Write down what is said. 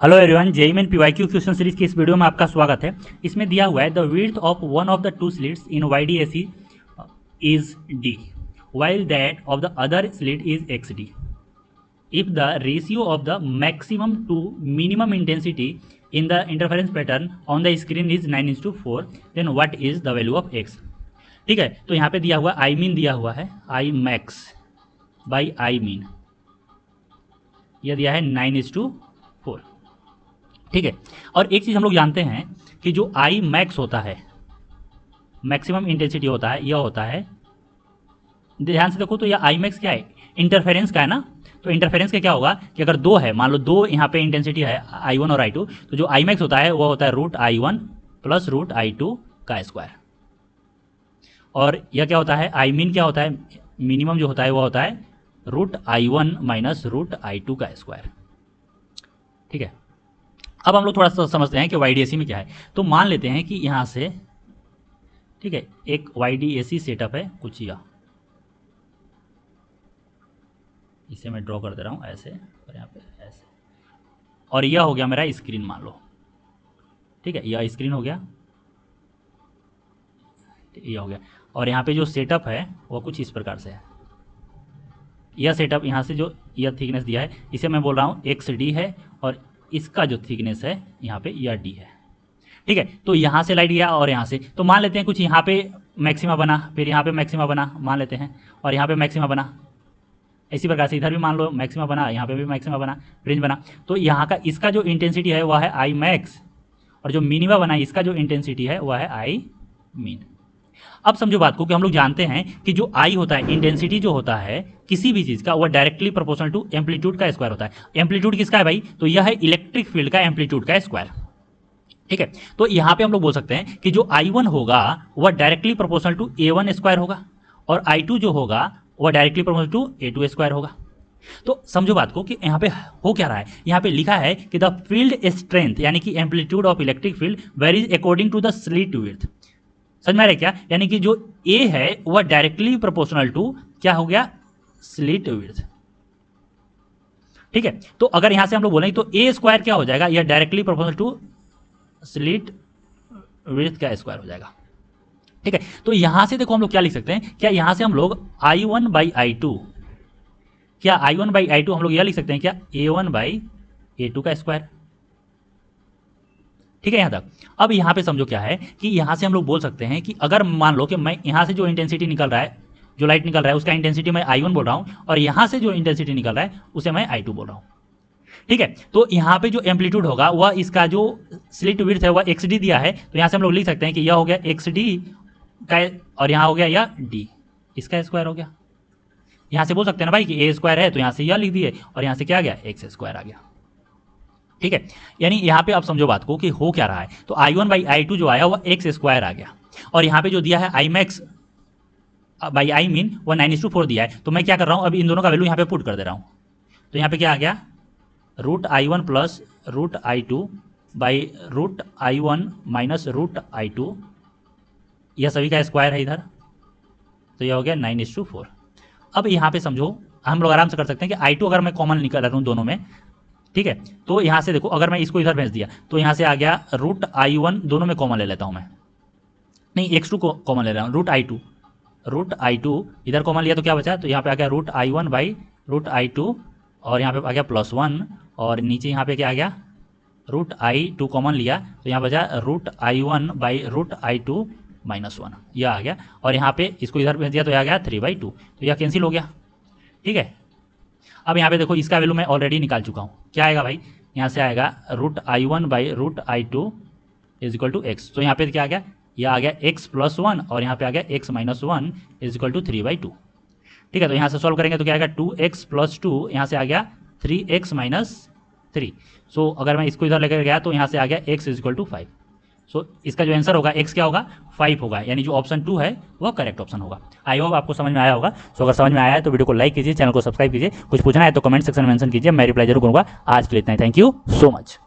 Hello everyone, JEE main PYQ question series की इस video में आपका स्वागत है। इसमें दिया हुआ है the width of one of the two slits in वाईडीएसी is D while that of the other slit is xd. If the ratio of the maximum to minimum intensity in the interference pattern on the screen is 9:4, then what is the value of x? ठीक है, तो यहाँ पे दिया हुआ I mean दिया हुआ है I max by I mean, यह दिया है 9:4। ठीक है, और एक चीज़ हम लोग जानते हैं कि जो आई मैक्स होता है, मैक्सिमम इंटेंसिटी होता है, यह होता है, ध्यान से देखो तो यह आई मैक्स क्या है, इंटरफेरेंस का है ना। तो इंटरफेरेंस का क्या होगा कि अगर दो है, मान लो दो यहाँ पे इंटेंसिटी है I1 और I2, तो जो आई मैक्स होता है वो होता है √I1 प्लस √I2 का स्क्वायर। और यह क्या होता है, आई मीन क्या होता है, मिनिमम जो होता है वो होता है √I1 माइनस √I2 का स्क्वायर। ठीक है, अब हम लोग थोड़ा सा समझते हैं कि वाईडीएसी में क्या है। तो मान लेते हैं कि यहाँ से, ठीक है, एक वाईडीएसी सेटअप है कुछ यह, इसे मैं ड्रॉ कर दे रहा हूँ ऐसे, और यहाँ पे ऐसे, और यह हो गया मेरा स्क्रीन मान लो। ठीक है, यह स्क्रीन हो गया, यह हो गया, और यहाँ पे जो सेटअप है वो कुछ इस प्रकार से है। यह सेटअप यहाँ से जो यह थिकनेस दिया है इसे मैं बोल रहा हूँ XD है, और इसका जो थिकनेस है यहाँ पे यह D है। ठीक है, तो यहाँ से लाइट गया और यहाँ से, तो मान लेते हैं कुछ यहाँ पे मैक्सिमा बना, फिर यहाँ पे मैक्सिमा बना मान लेते हैं, और यहाँ पे मैक्सिमा बना, इसी प्रकार से इधर भी मान लो मैक्सिमा बना, यहाँ पे भी मैक्सिमा बना, फ्रिंज बना। तो यहाँ का इसका जो इंटेंसिटी है वह है आई मैक्स, और जो मिनिमा बना इसका जो इंटेंसिटी है वह है आई मीन। अब समझो बात को कि हम लोग जानते हैं कि जो आई होता है, इंटेंसिटी जो होता है किसी भी चीज़ का, वह डायरेक्टली प्रोपोर्शनल टू एम्पलीट्यूड का स्क्वायर होता है। एम्पलीट्यूड किसका है भाई, तो यह है इलेक्ट्रिक फील्ड का एम्पलीट्यूड का स्क्वायर। ठीक है, तो यहाँ पे हम लोग बोल सकते हैं कि जो I1 होगा वह directly proportional to A1 square होगा, और I2 जो होगा वह directly proportional to A2 square होगा। तो समझो बात को कि यहाँ पे हो क्या रहा है, यहाँ पे लिखा है कि द फील्ड स्ट्रेंथ यानी कि amplitude of electric field varies according to the slit width. समझ में आ रहा है क्या, यानी कि जो A है वह डायरेक्टली प्रोपोर्शनल टू क्या हो गया, स्लिट विड्थ। ठीक है, तो अगर यहां से हम लोग बोलेंगे तो A स्क्वायर क्या हो जाएगा, यह directly proportional to slit width का स्क्वायर हो जाएगा। ठीक है, तो यहां से देखो हम लोग क्या लिख सकते हैं, क्या यहां से हम लोग I1 बाई I2, क्या I1 बाई I2 हम लोग यह लिख सकते हैं क्या, A1 बाई A2 का स्क्वायर। ठीक है, यहां तक। अब यहां पे समझो क्या है कि यहां से हम लोग बोल सकते हैं कि अगर मान लो कि मैं यहां से जो इंटेंसिटी निकल रहा है, जो लाइट निकल रहा है उसका इंटेंसिटी मैं I1 बोल रहा हूं, और यहां से जो इंटेंसिटी निकल रहा है उसे मैं I2 बोल रहा हूं। ठीक है, तो यहाँ पे जो एम्पलीट्यूड होगा वह इसका जो स्लिट विड्थ है वह XD दिया है, तो यहाँ से हम लोग लिख सकते हैं कि यह हो गया XD का, और यहाँ हो गया यह D, इसका स्क्वायर हो गया। यहाँ से बोल सकते हैं ना भाई कि A स्क्वायर है, तो यहाँ से यह लिख दिए, और यहाँ से क्या आ गया, X स्क्वायर आ गया। ठीक है, यानी यहाँ पे आप समझो बात को कि हो क्या रहा है, तो I1 बाई I2 जो आया वह X स्क्वायर आ गया, और यहाँ पे जो दिया है I max by I mean वह 9:4 दिया है। तो मैं क्या कर रहा हूँ, अभी इन दोनों का वैल्यू यहाँ पे पुट कर दे रहा हूँ, तो यहाँ पे क्या आ गया, √I1 plus √I2 by √I1 minus √I2, यह सभी का स्क्वायर है इधर, तो यह हो गया 9:4। अब यहाँ पे समझो हम लोग आराम से कर सकते हैं कि I2 अगर मैं कॉमन निकाल रहा हूँ दोनों में, ठीक है, तो यहाँ से देखो अगर मैं इसको इधर भेज दिया तो यहाँ से आ गया √I1, दोनों में कॉमन ले लेता हूँ मैं, नहीं X2 को कॉमन ले रहा हूँ, √I2 इधर कॉमन लिया तो क्या बचा, तो यहाँ पे आ गया √I1 बाई √I2, और यहाँ पे आ गया +1, और नीचे यहाँ पे क्या आ गया, √I2 कॉमन लिया तो यहाँ बचा √I1 बाई √I2 -1, यह आ गया, और यहाँ पे इसको इधर भेज दिया तो यह आ गया 3/2, तो यह कैंसिल हो गया। ठीक है, अब यहाँ पे देखो इसका वैल्यू मैं ऑलरेडी निकाल चुका हूँ, क्या आएगा भाई, यहाँ से आएगा √I1 by √I2 is equal to X, तो यहाँ पे क्या आ गया, यह आ गया X + 1, और यहाँ पे आ गया X - 1 इज इक्वल टू 3/2। ठीक है, तो यहाँ से सॉल्व करेंगे तो क्या आएगा, 2X + 2, यहाँ से आ गया 3X - 3। सो अगर मैं इसको इधर लेकर गया तो यहाँ से आ गया X इज इक्वल टू 5। सो इसका जो आंसर होगा X क्या होगा, 5 होगा, यानी जो ऑप्शन 2 है वह करेक्ट ऑप्शन होगा। आई होप आपको समझ में आया होगा। सो अगर समझ में आया है तो वीडियो को लाइक कीजिए, चैनल को सब्सक्राइब कीजिए, कुछ पूछना है तो कमेंट सेक्शन में मेंशन कीजिए, मैं रिप्लाई जरूर करूँगा। आज के लिए इतना ही, थैंक यू सो मच।